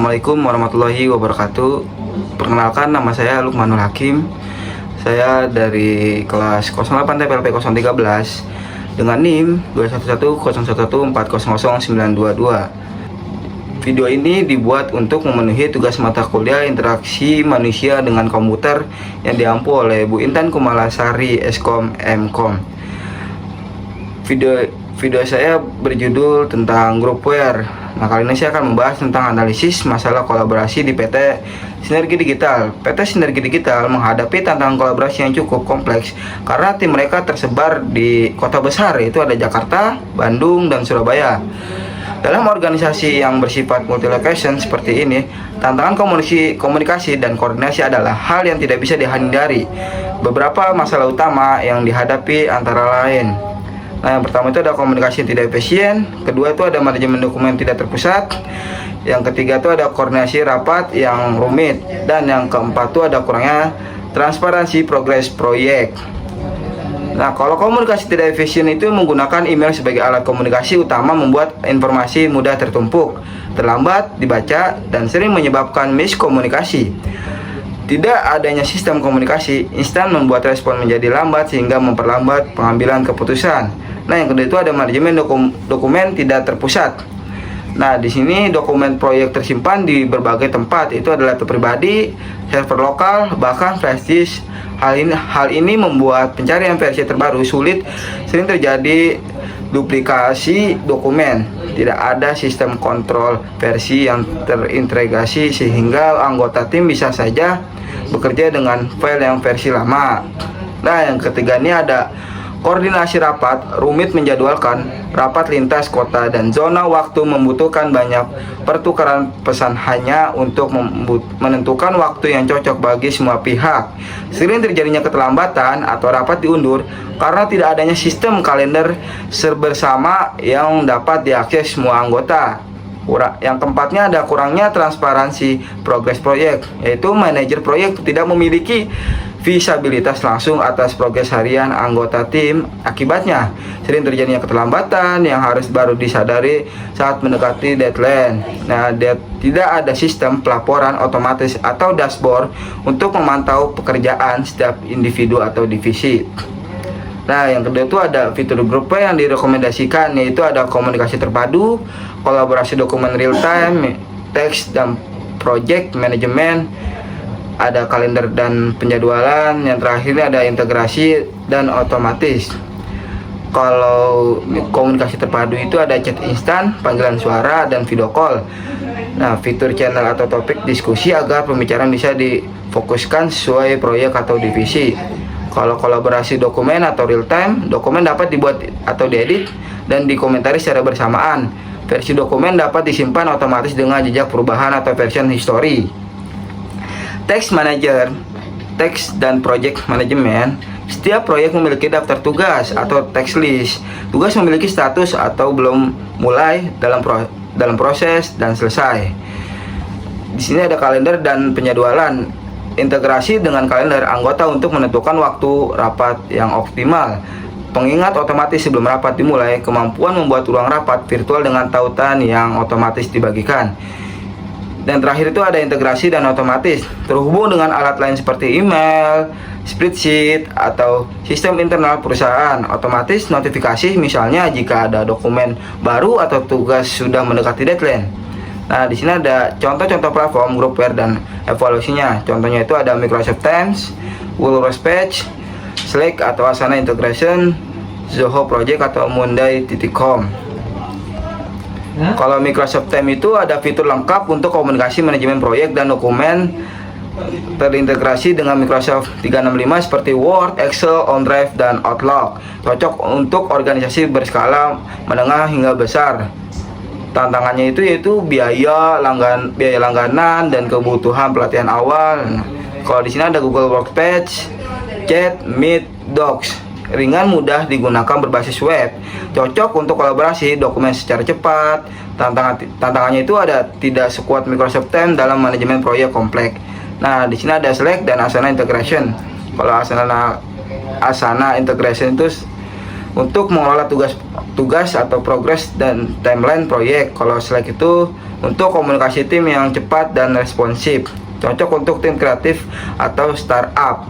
Assalamualaikum warahmatullahi wabarakatuh. Perkenalkan, nama saya Lukmanul Hakim. Saya dari kelas 08 TPLP 013 dengan NIM 2110114000922. Video ini dibuat untuk memenuhi tugas mata kuliah interaksi manusia dengan komputer yang diampu oleh Bu Intan Kumalasari Eskom Mkom. Video saya berjudul tentang groupware. Nah, kali ini saya akan membahas tentang analisis masalah kolaborasi di PT Sinergi Digital. PT Sinergi Digital menghadapi tantangan kolaborasi yang cukup kompleks karena tim mereka tersebar di kota besar, yaitu ada Jakarta, Bandung, dan Surabaya. Dalam organisasi yang bersifat multi-location seperti ini, tantangan komunikasi dan koordinasi adalah hal yang tidak bisa dihindari. Beberapa masalah utama yang dihadapi antara lain. Nah, yang pertama itu ada komunikasi yang tidak efisien, kedua itu ada manajemen dokumen tidak terpusat, yang ketiga itu ada koordinasi rapat yang rumit, dan yang keempat itu ada kurangnya transparansi progres proyek. Nah, kalau komunikasi tidak efisien itu menggunakan email sebagai alat komunikasi utama membuat informasi mudah tertumpuk, terlambat dibaca, dan sering menyebabkan miskomunikasi. Tidak adanya sistem komunikasi instan membuat respon menjadi lambat sehingga memperlambat pengambilan keputusan. Nah, yang kedua itu ada manajemen dokumen tidak terpusat. Nah, di sini dokumen proyek tersimpan di berbagai tempat, itu adalah laptop pribadi, server lokal, bahkan flash disk. Hal ini membuat pencarian versi terbaru sulit, sering terjadi duplikasi dokumen. Tidak ada sistem kontrol versi yang terintegrasi sehingga anggota tim bisa saja bekerja dengan file yang versi lama. Nah, yang ketiga ini ada koordinasi rapat, rumit menjadwalkan rapat lintas kota dan zona waktu, membutuhkan banyak pertukaran pesan hanya untuk menentukan waktu yang cocok bagi semua pihak. Sering terjadinya keterlambatan atau rapat diundur karena tidak adanya sistem kalender bersama yang dapat diakses semua anggota. Yang keempatnya ada kurangnya transparansi progres proyek, yaitu manajer proyek tidak memiliki visibilitas langsung atas progres harian anggota tim. Akibatnya sering terjadinya keterlambatan yang harus baru disadari saat mendekati deadline. Nah, tidak ada sistem pelaporan otomatis atau dashboard untuk memantau pekerjaan setiap individu atau divisi. Nah, yang kedua itu ada fitur grup yang direkomendasikan, yaitu ada komunikasi terpadu, kolaborasi dokumen real time, teks dan project management, ada kalender dan penjadwalan, yang terakhir ada integrasi dan otomatis. Kalau komunikasi terpadu itu ada chat instan, panggilan suara, dan video call. Nah, fitur channel atau topik diskusi agar pembicaraan bisa difokuskan sesuai proyek atau divisi. Kalau kolaborasi dokumen atau real time, dokumen dapat dibuat atau diedit dan dikomentari secara bersamaan. Versi dokumen dapat disimpan otomatis dengan jejak perubahan atau version history. Text Manager, Text dan Project Management. Setiap proyek memiliki daftar tugas atau text list. Tugas memiliki status atau belum mulai, dalam proses, dan selesai. Di sini ada kalender dan penjadwalan. Integrasi dengan kalender anggota untuk menentukan waktu rapat yang optimal. Pengingat otomatis sebelum rapat dimulai. Kemampuan membuat ruang rapat virtual dengan tautan yang otomatis dibagikan. Dan terakhir itu ada integrasi dan otomatis, terhubung dengan alat lain seperti email, spreadsheet, atau sistem internal perusahaan. Otomatis notifikasi misalnya jika ada dokumen baru atau tugas sudah mendekati deadline. Nah, di sini ada contoh-contoh platform groupware dan evaluasinya. Contohnya itu ada Microsoft Teams, Google Workspace, Slack atau Asana Integration, Zoho Project atau Monday.com. Kalau Microsoft Teams itu ada fitur lengkap untuk komunikasi manajemen proyek dan dokumen terintegrasi dengan Microsoft 365 seperti Word, Excel, OneDrive, dan Outlook. Cocok untuk organisasi berskala menengah hingga besar. Tantangannya itu yaitu biaya langganan dan kebutuhan pelatihan awal. Nah, kalau di sini ada Google Workspace, Chat, Meet, Docs. Ringan, mudah digunakan, berbasis web. Cocok untuk kolaborasi dokumen secara cepat. Tantangannya itu ada tidak sekuat Microsoft Teams dalam manajemen proyek kompleks. Nah, di sini ada Slack dan Asana Integration. Kalau Asana Integration itu untuk mengelola tugas tugas atau progres dan timeline proyek. Kalau Slack itu untuk komunikasi tim yang cepat dan responsif, cocok untuk tim kreatif atau startup.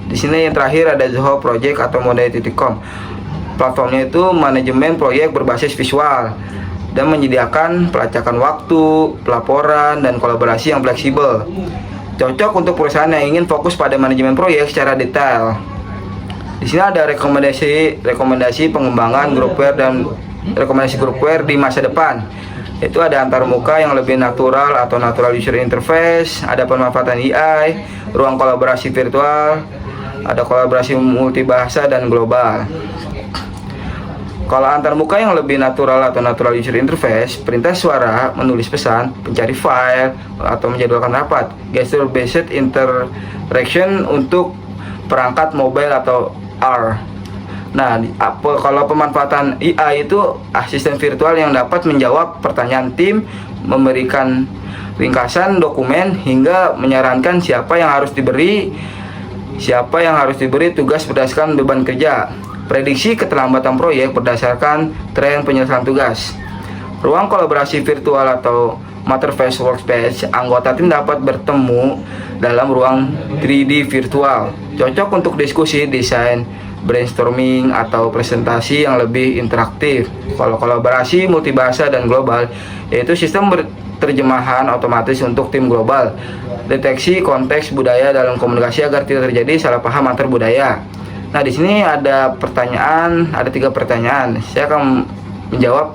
Di sini yang terakhir ada Zoho Project atau Monday.com. Platformnya itu manajemen proyek berbasis visual dan menyediakan pelacakan waktu, pelaporan, dan kolaborasi yang fleksibel. Cocok untuk perusahaan yang ingin fokus pada manajemen proyek secara detail. Di sini ada rekomendasi pengembangan groupware dan rekomendasi groupware di masa depan. Itu ada antarmuka yang lebih natural atau natural user interface, ada pemanfaatan AI, ruang kolaborasi virtual, ada kolaborasi multibahasa dan global. Kalau antarmuka yang lebih natural atau natural user interface, perintah suara, menulis pesan, pencari file, atau menjadwalkan rapat. Gesture based interaction untuk perangkat mobile atau R. Nah, kalau pemanfaatan AI itu asisten virtual yang dapat menjawab pertanyaan tim, memberikan ringkasan dokumen, hingga menyarankan siapa yang harus diberi tugas berdasarkan beban kerja. Prediksi keterlambatan proyek berdasarkan tren penyelesaian tugas. Ruang kolaborasi virtual atau Metaverse Workspace, anggota tim dapat bertemu dalam ruang 3D virtual. Cocok untuk diskusi, desain, brainstorming, atau presentasi yang lebih interaktif. Kalau kolaborasi multibahasa dan global, yaitu sistem terjemahan otomatis untuk tim global. Deteksi konteks budaya dalam komunikasi agar tidak terjadi salah paham antar budaya. Nah, di sini ada 3 pertanyaan. Saya akan menjawab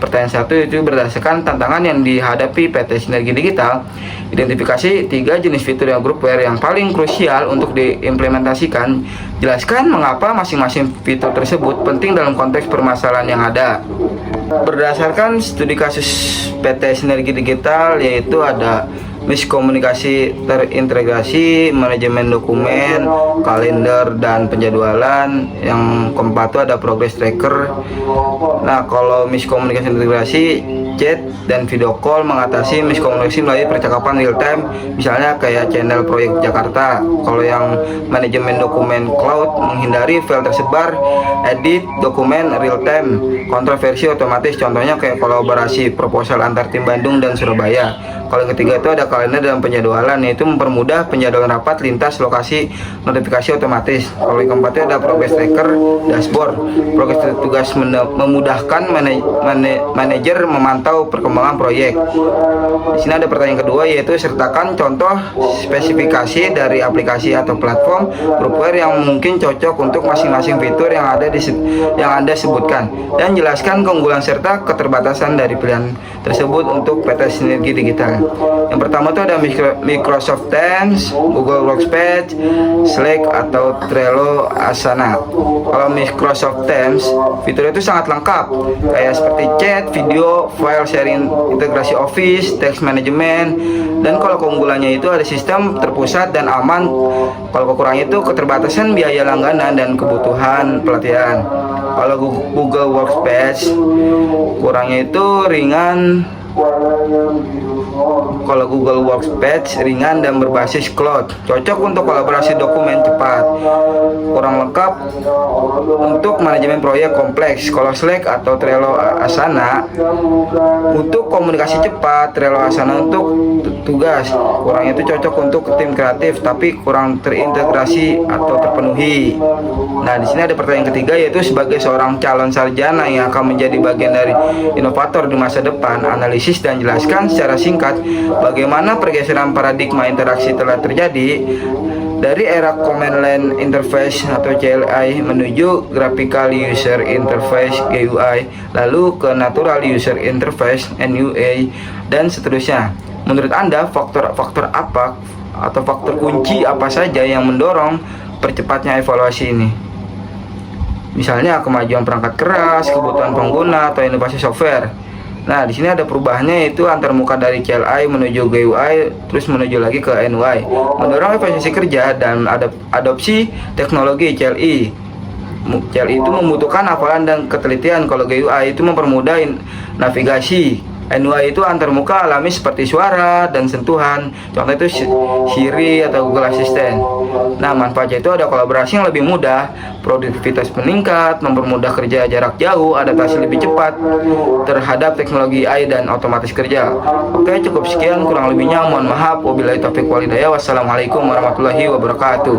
pertanyaan 1, itu berdasarkan tantangan yang dihadapi PT Sinergi Digital. Identifikasi 3 jenis fitur yang groupware yang paling krusial untuk diimplementasikan. Jelaskan mengapa masing-masing fitur tersebut penting dalam konteks permasalahan yang ada. Berdasarkan studi kasus PT Sinergi Digital, yaitu ada miskomunikasi terintegrasi, manajemen dokumen, kalender, dan penjadwalan. Yang keempat itu ada progress tracker. Nah, kalau miskomunikasi integrasi, chat dan video call mengatasi miskomunikasi melalui percakapan real time, misalnya kayak channel proyek Jakarta. Kalau yang manajemen dokumen cloud, menghindari file tersebar, edit dokumen real time, kontroversi otomatis, contohnya kayak kolaborasi proposal antar tim Bandung dan Surabaya. Kalau yang ketiga itu ada kalender dan penjadwalan, yaitu mempermudah penjadwalan rapat lintas lokasi, notifikasi otomatis. Kalau yang keempat itu ada progress tracker, dashboard. Progress tugas memudahkan manajer memantau perkembangan proyek. Di sini ada pertanyaan kedua, yaitu sertakan contoh spesifikasi dari aplikasi atau platform groupware yang mungkin cocok untuk masing-masing fitur yang Anda sebutkan, dan jelaskan keunggulan serta keterbatasan dari pilihan tersebut untuk PT Sinergi Digital. Yang pertama itu ada Microsoft Teams, Google Workspace, Slack atau Trello, Asana. Kalau Microsoft Teams, fitur itu sangat lengkap, kayak seperti chat, video, file sharing, integrasi Office, text management. Dan kalau keunggulannya itu ada sistem terpusat dan aman. Kalau kekurangannya itu keterbatasan biaya langganan dan kebutuhan pelatihan. Kalau Google Workspace, kurangnya itu ringan. Kalau Google Workspace ringan dan berbasis cloud, cocok untuk kolaborasi dokumen cepat. Kurang lengkap untuk manajemen proyek kompleks. Kalau Slack atau Trello Asana untuk komunikasi cepat, Trello Asana untuk tugas. Kurangnya itu cocok untuk tim kreatif tapi kurang terintegrasi atau terpenuhi. Nah, di sini ada pertanyaan ketiga, yaitu sebagai seorang calon sarjana yang akan menjadi bagian dari inovator di masa depan, analisis dan jelaskan secara singkat bagaimana pergeseran paradigma interaksi telah terjadi dari era Command Line Interface atau CLI menuju Graphical User Interface GUI, lalu ke Natural User Interface NUA, dan seterusnya. Menurut Anda, faktor-faktor apa atau faktor kunci apa saja yang mendorong percepatnya evaluasi ini? Misalnya kemajuan perangkat keras, kebutuhan pengguna, atau inovasi software. Nah, di sini ada perubahannya, yaitu antarmuka dari CLI menuju GUI, terus menuju lagi ke NUI, mendorong efisiensi kerja dan adopsi teknologi CLI. CLI itu membutuhkan hafalan dan ketelitian, kalau GUI itu mempermudah navigasi, N2 itu antar muka alami seperti suara dan sentuhan. Contoh itu Siri atau Google Assistant. Nah, manfaatnya itu ada kolaborasi yang lebih mudah, produktivitas meningkat, mempermudah kerja jarak jauh, adaptasi lebih cepat terhadap teknologi AI dan otomatis kerja. Oke, cukup sekian, kurang lebihnya mohon maaf. Wabillahi taufiq walhidayah. Wassalamualaikum warahmatullahi wabarakatuh.